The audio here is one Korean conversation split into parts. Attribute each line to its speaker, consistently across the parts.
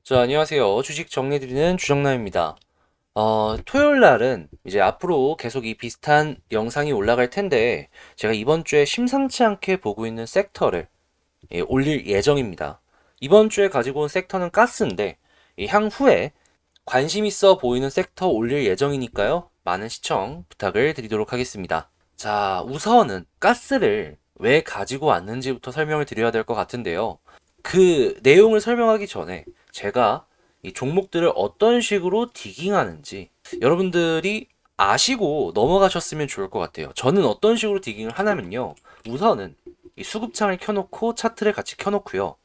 Speaker 1: 자, 안녕하세요. 주식 정리해드리는 주정남입니다. 토요일 날은 이제 앞으로 계속 이 비슷한 영상이 올라갈 텐데, 제가 이번 주에 심상치 않게 보고 있는 섹터를 올릴 예정입니다. 이번 주에 가지고 온 섹터는 가스인데, 향후에 관심 있어 보이는 섹터 올릴 예정이니까요. 많은 시청 부탁을 드리도록 하겠습니다. 자, 우선은 가스를 왜 가지고 왔는지부터 설명을 드려야 될 것 같은데요. 그 내용을 설명하기 전에 제가 이 종목들을 어떤 식으로 디깅하는지 여러분들이 아시고 넘어가셨으면 좋을 것 같아요. 저는 어떤 식으로 디깅을 하냐면요. 우선은 이 수급창을 켜놓고 차트를 같이 켜놓고요.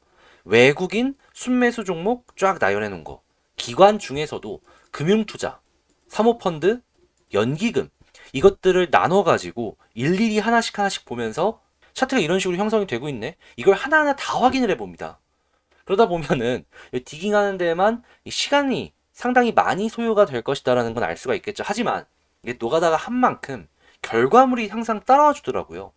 Speaker 1: 외국인 순매수 종목 쫙 나열해 놓은 거. 기관 중에서도 금융투자, 사모펀드, 연기금 이것들을 나눠가지고 일일이 하나씩 보면서 차트가 이런 식으로 형성이 되고 있네. 이걸 하나하나 다 확인을 해봅니다. 그러다 보면은 디깅하는 데에만 시간이 상당히 많이 소요가 될 것이다라는 건 알 수가 있겠죠. 하지만 이게 노가다가 한 만큼 결과물이 항상 따라와 주더라고요.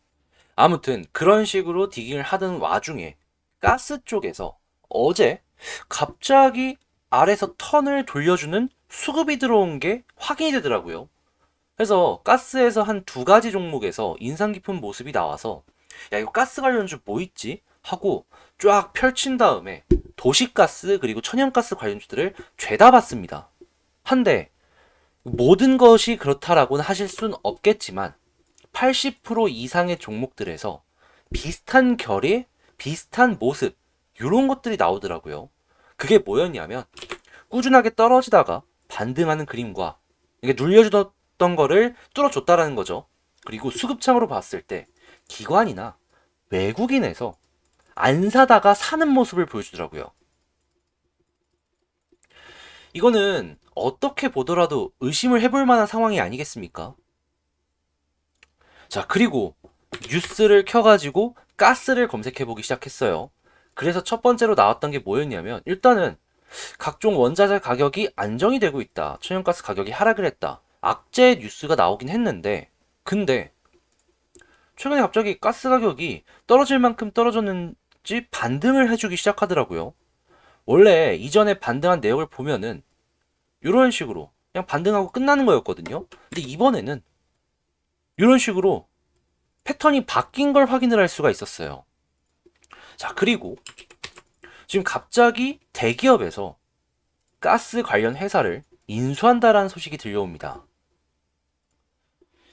Speaker 1: 아무튼 그런 식으로 디깅을 하던 와중에 가스 쪽에서 어제 갑자기 아래서 턴을 돌려주는 수급이 들어온 게 확인이 되더라고요. 그래서 가스에서 한 두 가지 종목에서 인상 깊은 모습이 나와서 야 이거 가스 관련주 뭐 있지? 하고 쫙 펼친 다음에 도시가스 그리고 천연가스 관련주들을 죄다 봤습니다. 한데 모든 것이 그렇다라고는 하실 순 없겠지만 80% 이상의 종목들에서 비슷한 결의, 비슷한 모습 이런 것들이 나오더라고요. 그게 뭐였냐면 꾸준하게 떨어지다가 반등하는 그림과 이게 눌려주던 거를 뚫어줬다라는 거죠. 그리고 수급창으로 봤을 때 기관이나 외국인에서 안 사다가 사는 모습을 보여주더라고요. 이거는 어떻게 보더라도 의심을 해볼 만한 상황이 아니겠습니까? 자, 그리고 뉴스를 켜가지고 가스를 검색해보기 시작했어요. 그래서 첫 번째로 나왔던 게 뭐였냐면 일단은 각종 원자재 가격이 안정이 되고 있다. 천연가스 가격이 하락을 했다. 악재 뉴스가 나오긴 했는데 근데 최근에 갑자기 가스 가격이 떨어질 만큼 떨어졌는지 반등을 해주기 시작하더라고요. 원래 이전에 반등한 내역을 보면은 이런 식으로 그냥 반등하고 끝나는 거였거든요. 근데 이번에는 이런 식으로 패턴이 바뀐 걸 확인을 할 수가 있었어요. 자, 그리고 지금 갑자기 대기업에서 가스 관련 회사를 인수한다라는 소식이 들려옵니다.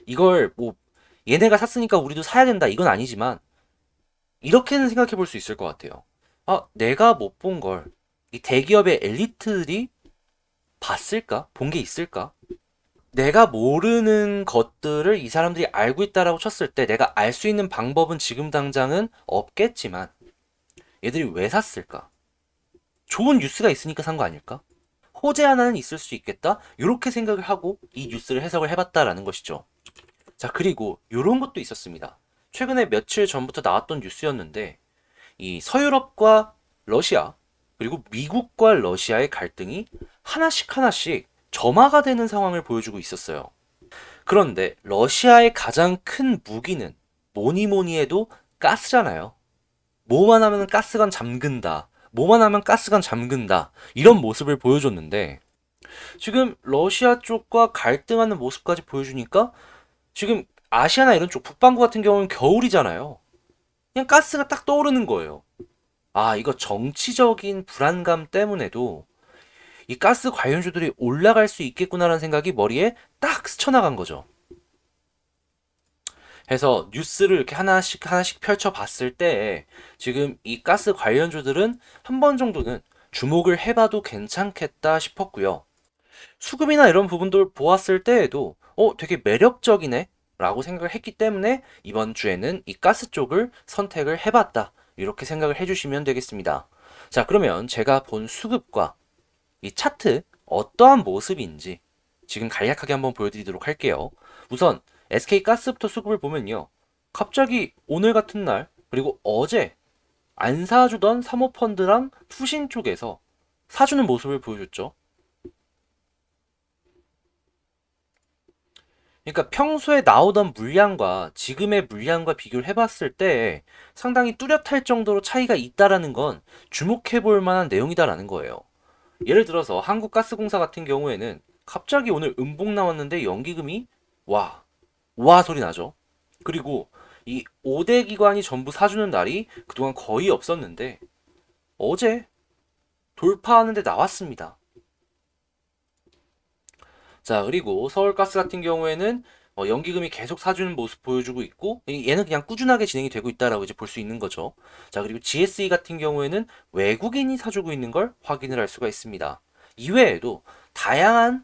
Speaker 1: 이걸 뭐 얘네가 샀으니까 우리도 사야 된다 이건 아니지만 이렇게는 생각해 볼 수 있을 것 같아요. 아, 내가 못 본 걸 이 대기업의 엘리트들이 봤을까? 본 게 있을까? 내가 모르는 것들을 이 사람들이 알고 있다라고 쳤을 때 내가 알 수 있는 방법은 지금 당장은 없겠지만 얘들이 왜 샀을까? 좋은 뉴스가 있으니까 산 거 아닐까? 호재 하나는 있을 수 있겠다? 이렇게 생각을 하고 이 뉴스를 해석을 해봤다라는 것이죠. 자, 그리고 이런 것도 있었습니다. 최근에 며칠 전부터 나왔던 뉴스였는데 이 서유럽과 러시아 그리고 미국과 러시아의 갈등이 하나씩 점화가 되는 상황을 보여주고 있었어요. 그런데 러시아의 가장 큰 무기는 뭐니 해도 가스잖아요. 뭐만 하면 가스관 잠근다. 뭐만 하면 가스관 잠근다. 이런 모습을 보여줬는데 지금 러시아 쪽과 갈등하는 모습까지 보여주니까 지금 아시아나 이런 쪽 북반구 같은 경우는 겨울이잖아요. 그냥 가스가 딱 떠오르는 거예요. 아, 이거 정치적인 불안감 때문에도 이 가스 관련주들이 올라갈 수 있겠구나라는 생각이 머리에 딱 스쳐나간 거죠. 해서 뉴스를 이렇게 하나씩 펼쳐 봤을 때 지금 이 가스 관련주들은 한 번 정도는 주목을 해봐도 괜찮겠다 싶었고요. 수급이나 이런 부분들 보았을 때에도 되게 매력적이네 라고 생각을 했기 때문에 이번 주에는 이 가스 쪽을 선택을 해봤다 이렇게 생각을 해주시면 되겠습니다. 자, 그러면 제가 본 수급과 이 차트 어떠한 모습인지 지금 간략하게 한번 보여드리도록 할게요. 우선 SK가스부터 수급을 보면요. 갑자기 오늘 같은 날 그리고 어제 안 사주던 사모펀드랑 투신 쪽에서 사주는 모습을 보여줬죠. 그러니까 평소에 나오던 물량과 지금의 물량과 비교를 해봤을 때 상당히 뚜렷할 정도로 차이가 있다라는 건 주목해 볼 만한 내용이다라는 거예요. 예를 들어서 한국가스공사 같은 경우에는 갑자기 오늘 음봉 나왔는데 연기금이 와, 와 소리 나죠. 그리고 이 5대 기관이 전부 사주는 날이 그동안 거의 없었는데 어제 돌파하는데 나왔습니다. 자, 그리고 서울가스 같은 경우에는 연기금이 계속 사주는 모습 보여주고 있고 얘는 그냥 꾸준하게 진행이 되고 있다라고 이제 볼 수 있는 거죠. 자, 그리고 GSE 같은 경우에는 외국인이 사주고 있는 걸 확인을 할 수가 있습니다. 이외에도 다양한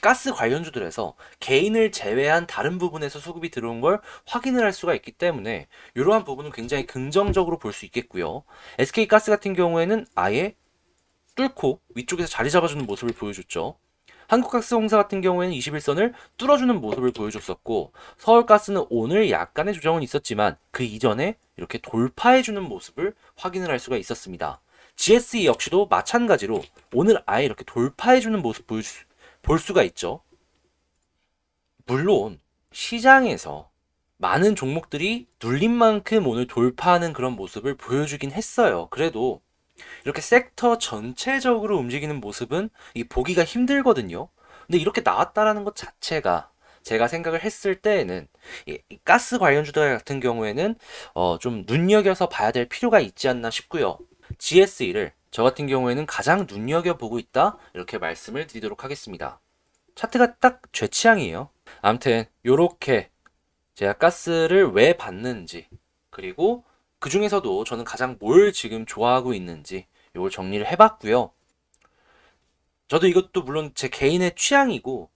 Speaker 1: 가스 관련주들에서 개인을 제외한 다른 부분에서 수급이 들어온 걸 확인을 할 수가 있기 때문에 이러한 부분은 굉장히 긍정적으로 볼 수 있겠고요. SK가스 같은 경우에는 아예 뚫고 위쪽에서 자리 잡아주는 모습을 보여줬죠. 한국가스공사 같은 경우에는 21선을 뚫어주는 모습을 보여줬었고 서울가스는 오늘 약간의 조정은 있었지만 그 이전에 이렇게 돌파해주는 모습을 확인을 할 수가 있었습니다. GSE 역시도 마찬가지로 오늘 아예 이렇게 돌파해주는 모습 볼 수가 있죠. 물론 시장에서 많은 종목들이 눌린 만큼 오늘 돌파하는 그런 모습을 보여주긴 했어요. 그래도 이렇게 섹터 전체적으로 움직이는 모습은 보기가 힘들거든요. 근데 이렇게 나왔다라는 것 자체가 제가 생각을 했을 때에는 이 가스 관련주들 같은 경우에는 좀 눈여겨서 봐야 될 필요가 있지 않나 싶고요. GSE를 저 같은 경우에는 가장 눈여겨보고 있다 이렇게 말씀을 드리도록 하겠습니다. 차트가 딱 제 취향이에요. 아무튼 요렇게 제가 가스를 왜 봤는지 그리고 그 중에서도 저는 가장 뭘 지금 좋아하고 있는지 이걸 정리를 해봤고요. 저도 이것도 물론 제 개인의 취향이고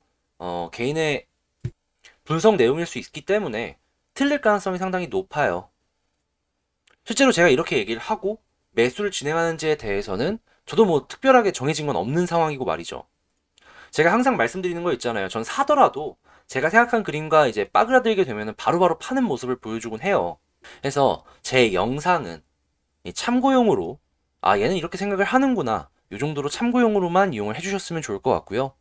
Speaker 1: 개인의 분석 내용일 수 있기 때문에 틀릴 가능성이 상당히 높아요. 실제로 제가 이렇게 얘기를 하고 매수를 진행하는지에 대해서는 저도 뭐 특별하게 정해진 건 없는 상황이고 말이죠. 제가 항상 말씀드리는 거 있잖아요. 전 사더라도 제가 생각한 그림과 이제 빠그라들게 되면 바로바로 파는 모습을 보여주곤 해요. 그래서 제 영상은 참고용으로 얘는 이렇게 생각을 하는구나 이 정도로 참고용으로만 이용을 해주셨으면 좋을 것 같고요.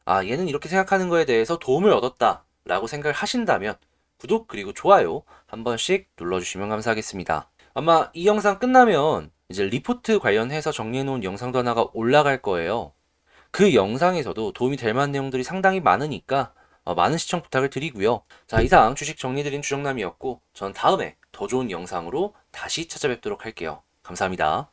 Speaker 1: 얘는 이렇게 생각하는 거에 대해서 도움을 얻었다 라고 생각을 하신다면 구독 그리고 좋아요 한 번씩 눌러주시면 감사하겠습니다. 아마 이 영상 끝나면 이제 리포트 관련해서 정리해 놓은 영상도 하나가 올라갈 거예요. 그 영상에서도 도움이 될 만한 내용들이 상당히 많으니까 많은 시청 부탁을 드리고요. 자, 이상 주식 정리드린 주정남이었고 전 다음에 더 좋은 영상으로 다시 찾아뵙도록 할게요. 감사합니다.